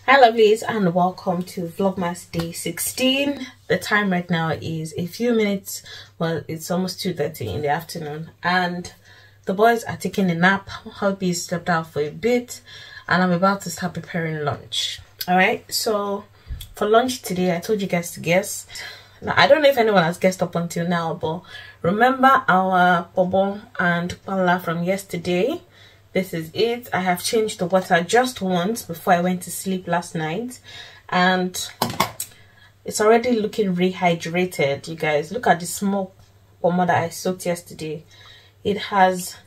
Hi lovelies, and welcome to Vlogmas day 16. The time right now is a few minutes, well, it's almost 2:30 in the afternoon, and the boys are taking a nap. Hubby slept out for a bit, and I'm about to start preparing lunch. Alright, so for lunch today, I told you guys to guess. Now, I don't know if anyone has guessed up until now, but remember our bobo and pala from yesterday? This is it. I have changed the water just once before I went to sleep last night, and it's already looking rehydrated. You guys, look at the small pomo that I soaked yesterday. It has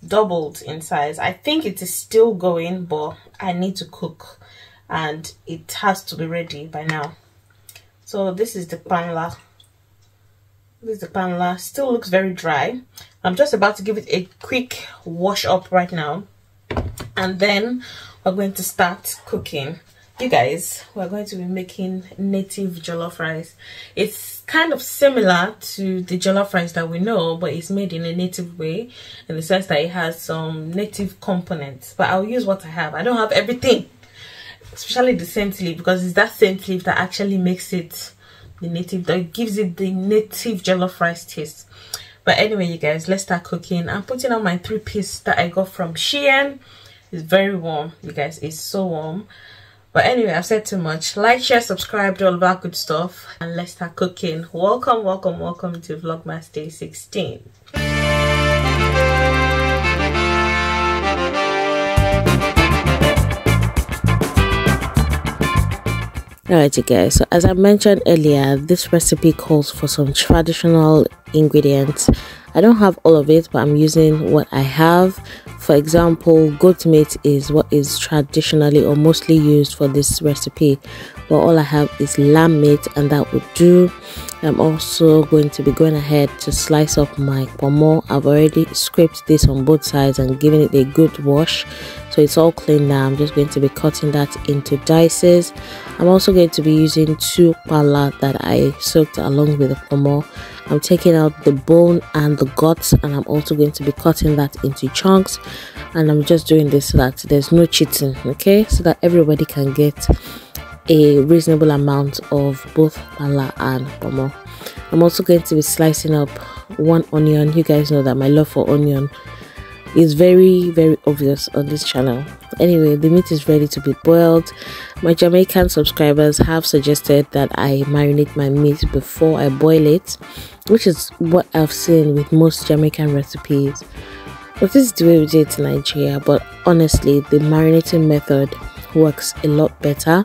doubled in size. I think it is still going, but I need to cook and it has to be ready by now. So this is the panla. This is the panla. Still looks very dry. I'm just about to give it a quick wash up right now, and then we're going to start cooking. You guys, we're going to be making native jollof rice. It's kind of similar to the jollof rice that we know, but it's made in a native way, in the sense that it has some native components. But I'll use what I have. I don't have everything, especially the scent leaf, because it's that scent leaf that actually makes it the native, that gives it the native jollof rice taste. But anyway, you guys, let's start cooking. I'm putting on my 3-piece that I got from Shein. It's very warm, you guys. It's so warm. But anyway, I've said too much. Like, share, subscribe, do all that good stuff, and let's start cooking. Welcome, welcome, welcome to Vlogmas day 16. Alright, you guys, so as I mentioned earlier, this recipe calls for some traditional ingredients. I don't have all of it, but I'm using what I have. For example, goat meat is what is traditionally or mostly used for this recipe, but all I have is lamb meat, and that would do. I'm also going to be going ahead to slice up my pomo. I've already scraped this on both sides and given it a good wash, so it's all clean now. I'm just going to be cutting that into dices. I'm also going to be using 2 pala that I soaked along with the pomo. I'm taking out the bone and the guts, and I'm also going to be cutting that into chunks, and I'm just doing this so that there's no cheating, okay, so that everybody can get a reasonable amount of both pala and pomo. I'm also going to be slicing up 1 onion. You guys know that my love for onion is very obvious on this channel. Anyway, the meat is ready to be boiled. My Jamaican subscribers have suggested that I marinate my meat before I boil it, which is what I've seen with most Jamaican recipes. But this is the way we do it in Nigeria, but honestly, the marinating method works a lot better.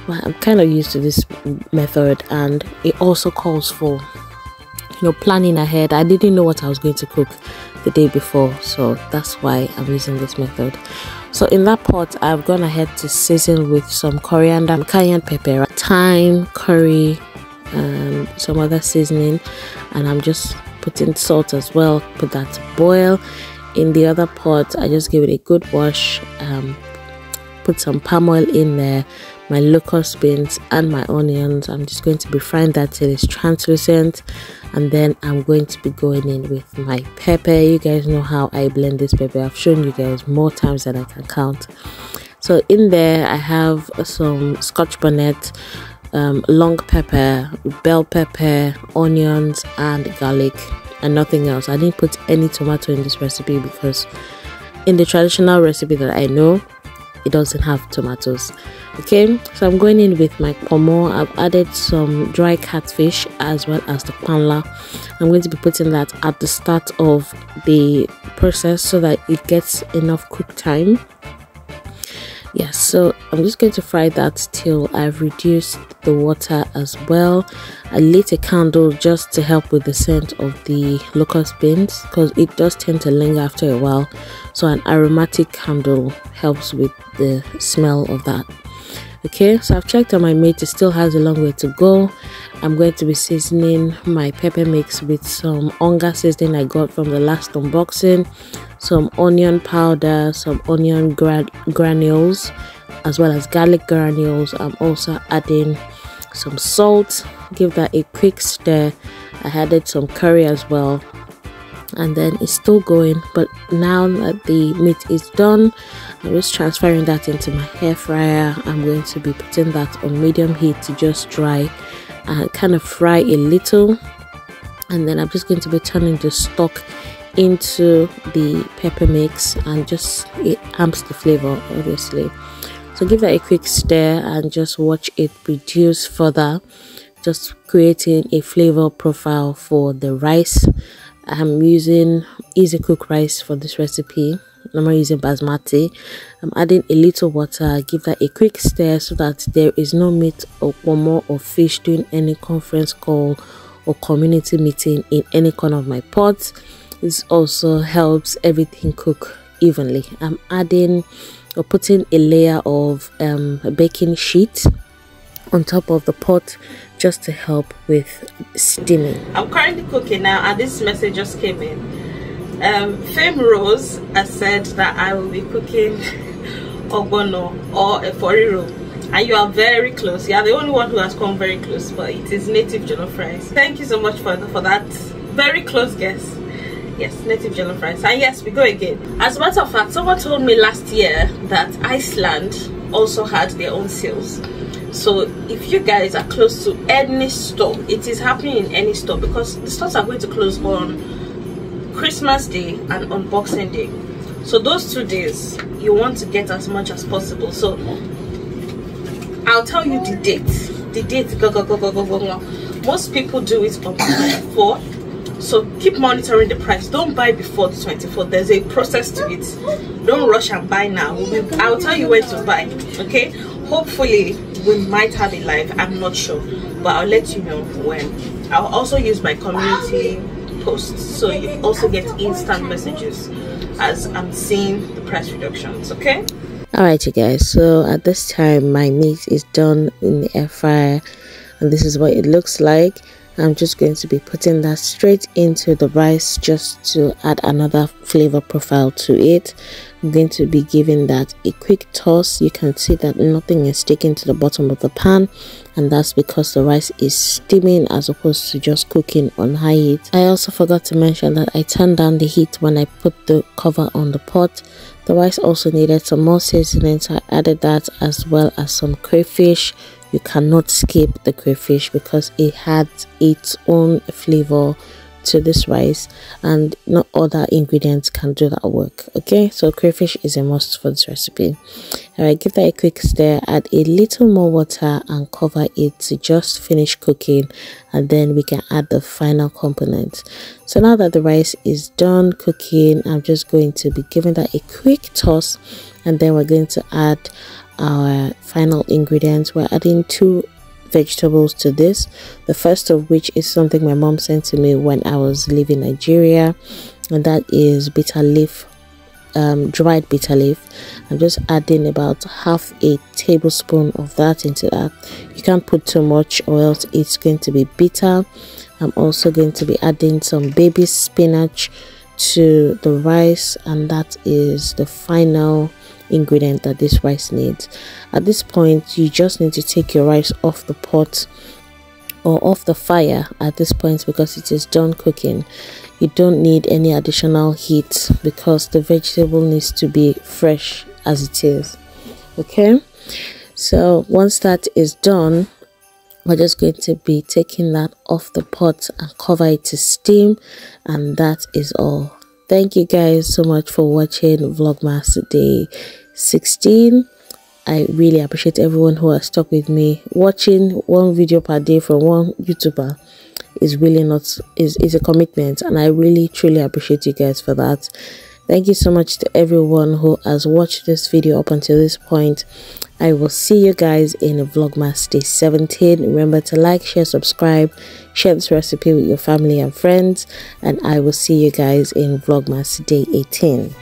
But I'm kind of used to this method, and it also calls for, you know, planning ahead. I didn't know what I was going to cook the day before, so that's why I'm using this method. So in that pot, I've gone ahead to season with some coriander, cayenne pepper, thyme, curry, and some other seasoning, and I'm just putting salt as well. Put that to boil. In the other pot, I just give it a good wash, put some palm oil in there, my locust beans and my onions. I'm just going to be frying that till it's translucent, and then I'm going to be going in with my pepper. You guys know how I blend this pepper. I've shown you guys more times than I can count. So in there I have some scotch bonnet, long pepper, bell pepper, onions and garlic, and nothing else. I didn't put any tomato in this recipe because in the traditional recipe that I know, it doesn't have tomatoes. Okay, so I'm going in with my pomo. I've added some dry catfish as well as the panla. I'm going to be putting that at the start of the process so that it gets enough cook time. Yes, so I'm just going to fry that till I've reduced the water as well. I lit a candle just to help with the scent of the locust beans, because it does tend to linger after a while, so an aromatic candle helps with the smell of that. Okay, so I've checked on my meat. It still has a long way to go. I'm going to be seasoning my pepper mix with some onga seasoning I got from the last unboxing, some onion powder, some onion granules, as well as garlic granules. I'm also adding some salt. Give that a quick stir. I added some curry as well, and then it's still going. But now that the meat is done, I'm just transferring that into my hair fryer. I'm going to be putting that on medium heat to just dry and kind of fry a little, and then I'm just going to be turning the stock into the pepper mix, and just it amps the flavor obviously. So give that a quick stir and just watch it reduce further, just creating a flavor profile for the rice. I'm using easy cook rice for this recipe. I'm not using basmati. I'm adding a little water. Give that a quick stir so that there is no meat or more or fish doing any conference call or community meeting in any corner of my pot. This also helps everything cook evenly. I'm adding or putting a layer of baking sheet on top of the pot just to help with steaming. I'm currently cooking now, and this message just came in. Fame Rose has said that I will be cooking ogbono or a foriro, and you are very close. You are the only one who has come very close, but it is native jollof rice. Thank you so much for that very close guess. Yes, native jollof rice. And yes, we go again. As a matter of fact, someone told me last year that Iceland also had their own sales. So if you guys are close to any store, it is happening in any store, because the stores are going to close on Christmas Day and on Boxing Day. So those 2 days you want to get as much as possible. So I'll tell you the date. The date, go. Most people do it on the 24th. So keep monitoring the price. Don't buy before the 24th. There's a process to it. Don't rush and buy now. I'll tell you when to buy. Okay, hopefully we might have it live. I'm not sure, but I'll let you know when. I'll also use my community posts, so you also get instant messages as I'm seeing the price reductions. Okay, all right you guys, so at this time my meat is done in the air fryer, and this is what it looks like. I'm just going to be putting that straight into the rice just to add another flavor profile to it. I'm going to be giving that a quick toss. You can see that nothing is sticking to the bottom of the pan, and that's because the rice is steaming as opposed to just cooking on high heat. I also forgot to mention that I turned down the heat when I put the cover on the pot. The rice also needed some more seasoning, so I added that as well as some crayfish. You cannot skip the crayfish because it had its own flavor to this rice, and not other ingredients can do that work. Okay, so crayfish is a must for this recipe. All right, give that a quick stir, add a little more water and cover it to just finish cooking, and then we can add the final component. So now that the rice is done cooking, I'm just going to be giving that a quick toss, and then we're going to add our final ingredients. We're adding 2 vegetables to this, the first of which is something my mom sent to me when I was leaving Nigeria, and that is bitter leaf, dried bitter leaf. I'm just adding about half a tablespoon of that into that. You can't put too much or else it's going to be bitter. I'm also going to be adding some baby spinach to the rice, and that is the final ingredient that this rice needs. At this point you just need to take your rice off the pot or off the fire at this point, because it is done cooking. You don't need any additional heat because the vegetable needs to be fresh as it is. Okay, so once that is done, we're just going to be taking that off the pot and cover it to steam, and that is all. Thank you guys so much for watching Vlogmas Day 16. I really appreciate everyone who has stuck with me. Watching one video per day from one YouTuber is really is a commitment, and I really truly appreciate you guys for that. Thank you so much to everyone who has watched this video up until this point. I will see you guys in Vlogmas Day 17. Remember to like, share, subscribe, share this recipe with your family and friends, and I will see you guys in Vlogmas Day 18.